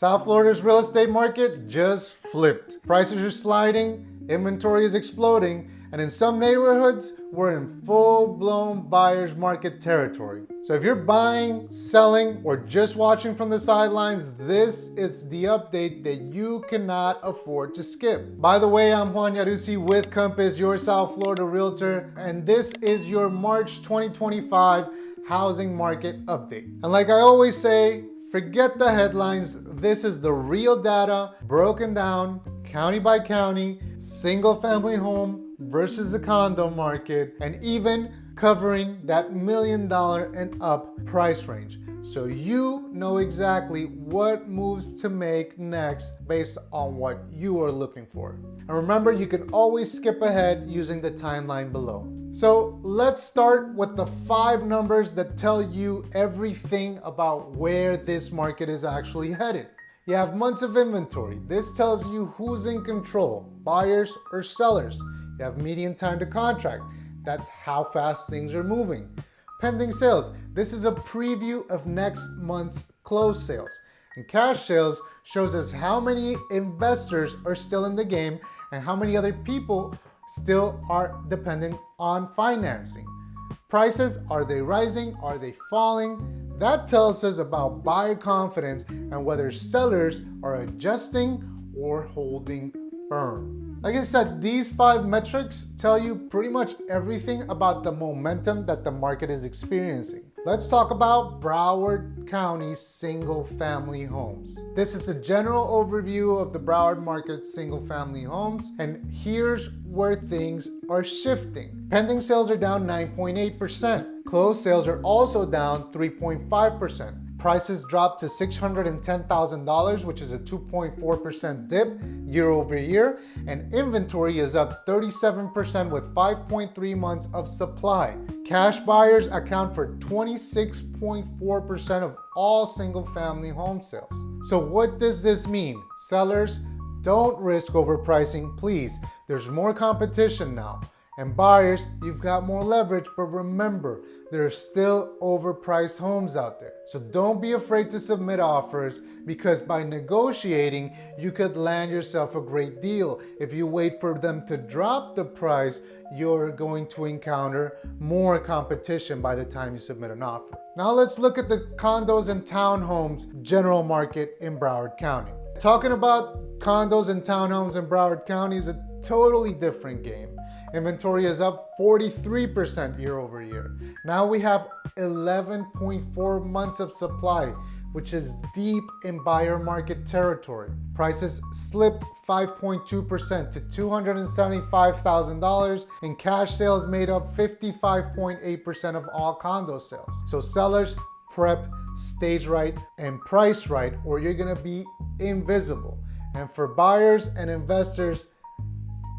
South Florida's real estate market just flipped. Prices are sliding, inventory is exploding, and in some neighborhoods, we're in full-blown buyer's market territory. So if you're buying, selling, or just watching from the sidelines, this is the update that you cannot afford to skip. By the way, I'm Juan Yarusi with Compass, your South Florida realtor, and this is your March 2025 housing market update. And like I always say, forget the headlines. This is the real data broken down county by county, single family home versus the condo market, and even covering that $1 million and up price range. So you know exactly what moves to make next based on what you are looking for. And remember, you can always skip ahead using the timeline below. So let's start with the 5 numbers that tell you everything about where this market is actually headed. You have months of inventory. This tells you who's in control, buyers or sellers. You have median time to contract. That's how fast things are moving. Pending sales. This is a preview of next month's closed sales. And cash sales shows us how many investors are still in the game and how many other people still are dependent on financing. Prices, are they rising? Are they falling? That tells us about buyer confidence and whether sellers are adjusting or holding firm. Like I said, these 5 metrics tell you pretty much everything about the momentum that the market is experiencing. Let's talk about Broward County single family homes. This is a general overview of the Broward market single family homes, and here's where things are shifting. Pending sales are down 9.8%. Closed sales are also down 3.5%. Prices dropped to $610,000, which is a 2.4% dip year over year, and inventory is up 37% with 5.3 months of supply. Cash buyers account for 26.4% of all single-family home sales. So what does this mean? Sellers, don't risk overpricing, please. There's more competition now. And buyers, you've got more leverage, but remember, there are still overpriced homes out there. So don't be afraid to submit offers, because by negotiating, you could land yourself a great deal. If you wait for them to drop the price, you're going to encounter more competition by the time you submit an offer. Now let's look at the condos and townhomes general market in Broward County. Talking about condos and townhomes in Broward County is a totally different game. Inventory is up 43% year over year. Now we have 11.4 months of supply, which is deep in buyer market territory. Prices slipped 5.2% to $275,000, and cash sales made up 55.8% of all condo sales. So sellers, prep, stage right, and price right, or you're gonna be invisible. And for buyers and investors,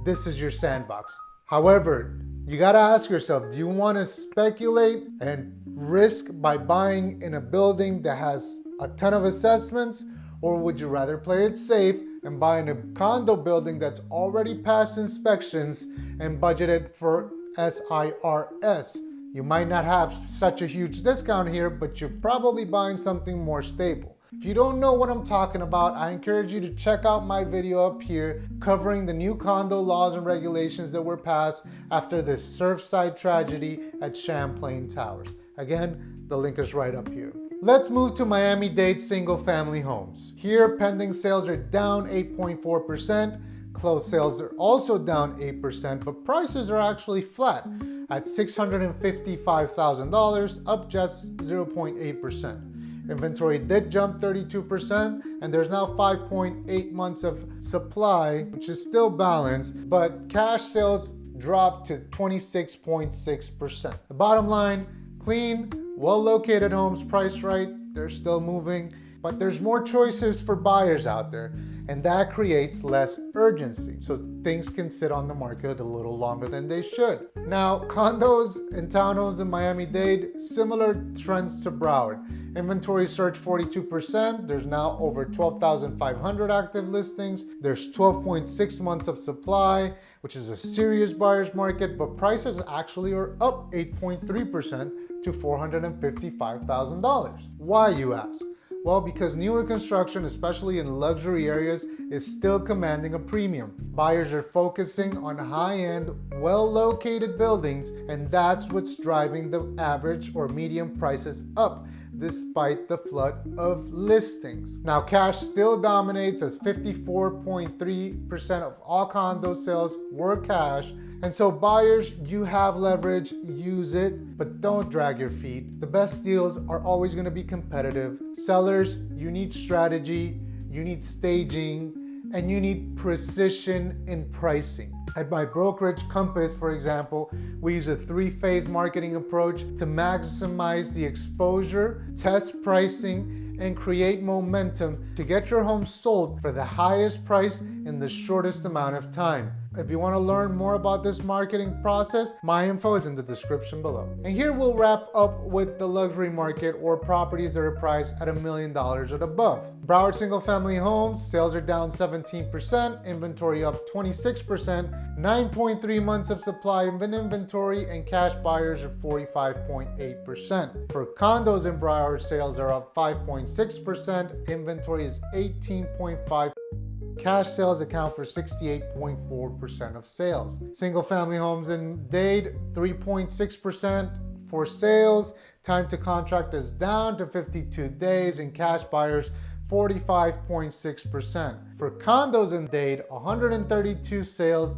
this is your sandbox. However, you gotta ask yourself, do you wanna speculate and risk by buying in a building that has a ton of assessments, or would you rather play it safe and buy in a condo building that's already passed inspections and budgeted for SIRS? You might not have such a huge discount here, but you're probably buying something more stable. If you don't know what I'm talking about, I encourage you to check out my video up here covering the new condo laws and regulations that were passed after the Surfside tragedy at Champlain Towers. Again, the link is right up here. Let's move to Miami-Dade single family homes. Here, pending sales are down 8.4%. Closed sales are also down 8%, but prices are actually flat at $655,000, up just 0.8%. Inventory did jump 32%, and there's now 5.8 months of supply, which is still balanced, but cash sales dropped to 26.6%. The bottom line, clean, well-located homes priced right, they're still moving, but there's more choices for buyers out there, and that creates less urgency. So things can sit on the market a little longer than they should. Now, condos and townhomes in Miami-Dade, similar trends to Broward. Inventory surged 42%. There's now over 12,500 active listings. There's 12.6 months of supply, which is a serious buyer's market, but prices actually are up 8.3% to $455,000. Why, you ask? Well, because newer construction, especially in luxury areas, is still commanding a premium. Buyers are focusing on high-end, well-located buildings, and that's what's driving the average or median prices up, despite the flood of listings. Now, cash still dominates, as 54.3% of all condo sales were cash. And so buyers, you have leverage, use it, but don't drag your feet. The best deals are always gonna be competitive. Sellers, you need strategy, you need staging, and you need precision in pricing. At my brokerage Compass, for example, we use a 3-phase marketing approach to maximize the exposure, test pricing, and create momentum to get your home sold for the highest price in the shortest amount of time. If you want to learn more about this marketing process, my info is in the description below. And here we'll wrap up with the luxury market, or properties that are priced at $1 million or above. Broward single family homes, sales are down 17%, inventory up 26%, 9.3 months of supply of inventory, and cash buyers are 45.8%. For condos in Broward, sales are up 5.6%, inventory is 18.5%. Cash sales account for 68.4% of sales. Single family homes in Dade, 3.6% for sales. Time to contract is down to 52 days, and cash buyers 45.6%. For condos in Dade, 132 sales,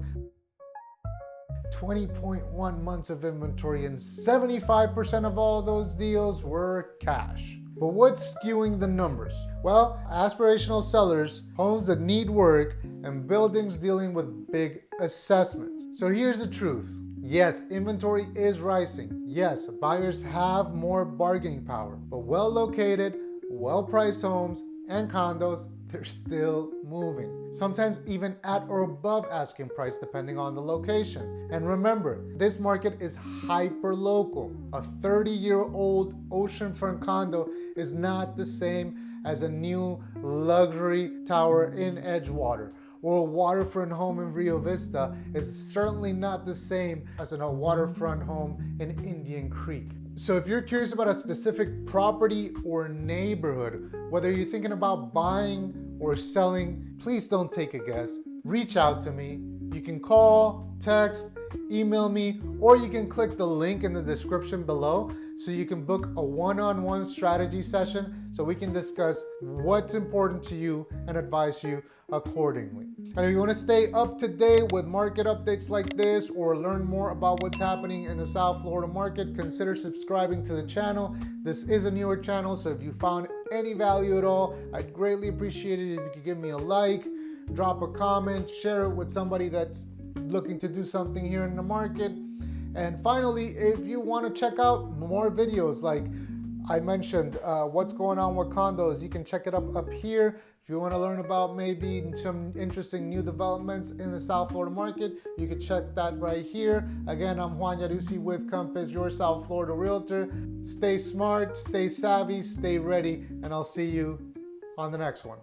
20.1 months of inventory, and 75% of all those deals were cash. But what's skewing the numbers? Well, aspirational sellers, homes that need work, and buildings dealing with big assessments. So here's the truth. Yes, inventory is rising. Yes, buyers have more bargaining power, but well-located, well-priced homes and condos, they're still moving. Sometimes even at or above asking price, depending on the location. And remember, this market is hyper-local. A 30-year-old oceanfront condo is not the same as a new luxury tower in Edgewater, or a waterfront home in Rio Vista is certainly not the same as a waterfront home in Indian Creek. So if you're curious about a specific property or neighborhood, whether you're thinking about buying or selling, please don't take a guess. Reach out to me. You can call, text, email me, or you can click the link in the description below so you can book a one-on-one strategy session so we can discuss what's important to you and advise you accordingly. And if you want to stay up to date with market updates like this, or learn more about what's happening in the South Florida market, consider subscribing to the channel. This is a newer channel, so if you found any value at all, I'd greatly appreciate it if you could give me a like, drop a comment, share it with somebody that's looking to do something here in the market. And finally, if you want to check out more videos like I mentioned, what's going on with condos, you can check it up here. If you want to learn about maybe some interesting new developments in the South Florida market, you can check that right here. Again, I'm Juan Yarusi with Compass, your South Florida realtor. Stay smart, stay savvy, stay ready, and I'll see you on the next one.